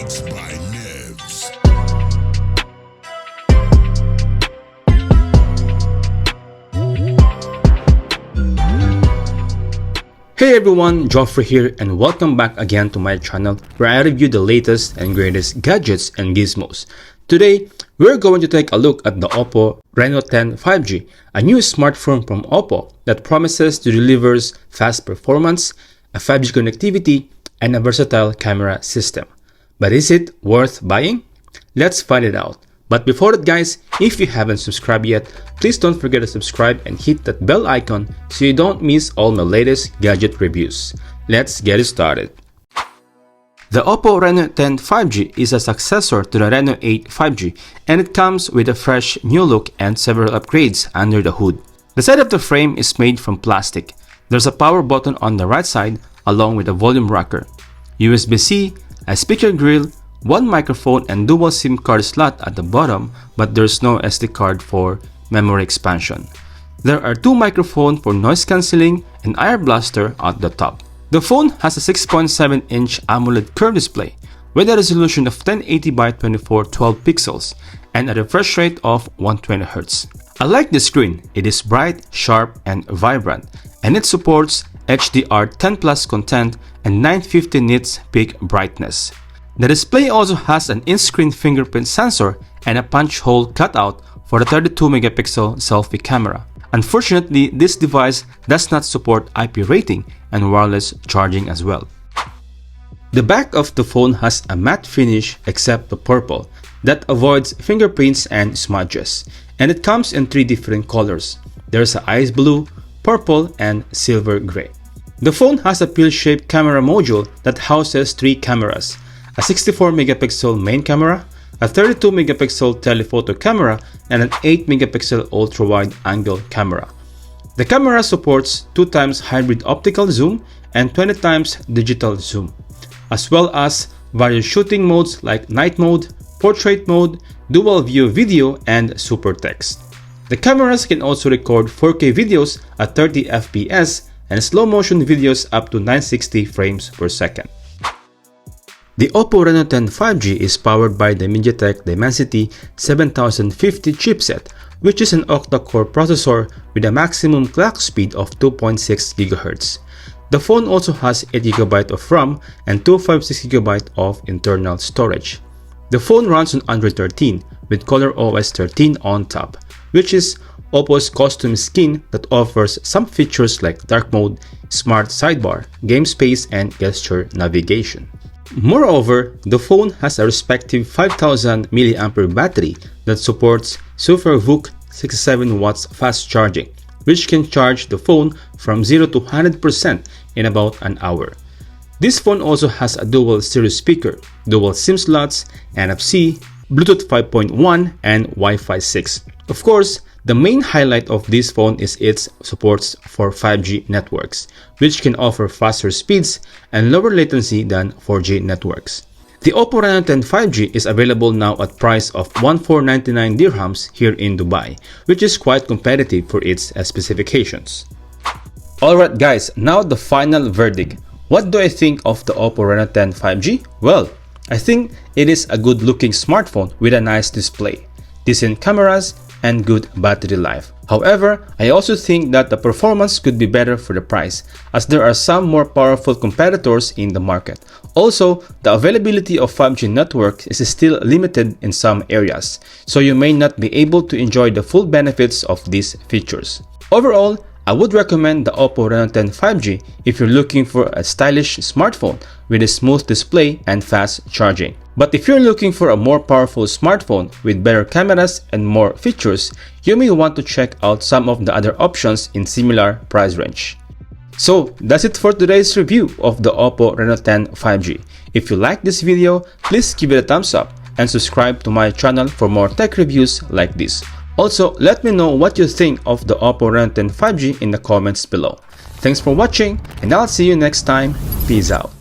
Beats by Nevs. Hey everyone, Joffrey here and welcome back again to my channel where I review the latest and greatest gadgets and gizmos. Today, we're going to take a look at the OPPO RENO 10 5G, a new smartphone from OPPO that promises to deliver fast performance, a 5G connectivity, and a versatile camera system. But is it worth buying? Let's find it out. But before that guys, if you haven't subscribed yet, please don't forget to subscribe and hit that bell icon so you don't miss all my latest gadget reviews. Let's get started. The OPPO RENO 10 5G is a successor to the RENO 8 5G and it comes with a fresh new look and several upgrades under the hood. The side of the frame is made from plastic. There's a power button on the right side along with a volume rocker, USB-C, a speaker grill, one microphone and dual SIM card slot at the bottom, but there's no SD card for memory expansion. There are two microphones for noise cancelling and air blaster at the top. The phone has a 6.7-inch AMOLED curved display with a resolution of 1080x24 12 pixels and a refresh rate of 120Hz. I like the screen. It is bright, sharp, and vibrant, and it supports HDR10+ content and 950 nits peak brightness. The display also has an in-screen fingerprint sensor and a punch hole cutout for the 32-megapixel selfie camera. Unfortunately, this device does not support IP rating and wireless charging as well. The back of the phone has a matte finish except the purple that avoids fingerprints and smudges, and it comes in three different colors. There's a ice blue, purple, and silver gray. The phone has a pill-shaped camera module that houses three cameras, a 64-megapixel main camera, a 32-megapixel telephoto camera, and an 8-megapixel ultra-wide angle camera. The camera supports 2x hybrid optical zoom and 20x digital zoom, as well as various shooting modes like night mode, portrait mode, dual view video, and super text. The cameras can also record 4K videos at 30 FPS and slow motion videos up to 960 frames per second. The OPPO RENO 10 5G is powered by the MediaTek Dimensity 7050 chipset, which is an octa-core processor with a maximum clock speed of 2.6 GHz. The phone also has 8GB of RAM and 256GB of internal storage. The phone runs on Android 13 with ColorOS 13 on top, which is OPPO's custom skin that offers some features like dark mode, smart sidebar, game space, and gesture navigation. Moreover, the phone has a respective 5000 mAh battery that supports SuperVooc 67 watts fast charging, which can charge the phone from 0 to 100% in about an hour. This phone also has a dual stereo speaker, dual SIM slots, NFC, Bluetooth 5.1, and Wi-Fi 6. Of course, the main highlight of this phone is its supports for 5G networks, which can offer faster speeds and lower latency than 4G networks. The OPPO RENO 10 5G is available now at price of 1499 dirhams here in Dubai, which is quite competitive for its specifications. Alright guys, now the final verdict. What do I think of the OPPO RENO 10 5G? Well, I think it is a good looking smartphone with a nice display, decent cameras, and good battery life. However, I also think that the performance could be better for the price, as there are some more powerful competitors in the market. Also, the availability of 5G networks is still limited in some areas, so you may not be able to enjoy the full benefits of these features. Overall, I would recommend the OPPO RENO 10 5G if you're looking for a stylish smartphone with a smooth display and fast charging. But if you're looking for a more powerful smartphone with better cameras and more features, you may want to check out some of the other options in similar price range. So that's it for today's review of the OPPO RENO 10 5G. If you like this video, please give it a thumbs up and subscribe to my channel for more tech reviews like this. Also, let me know what you think of the OPPO RENO 10 5G in the comments below. Thanks for watching and I'll see you next time. Peace out.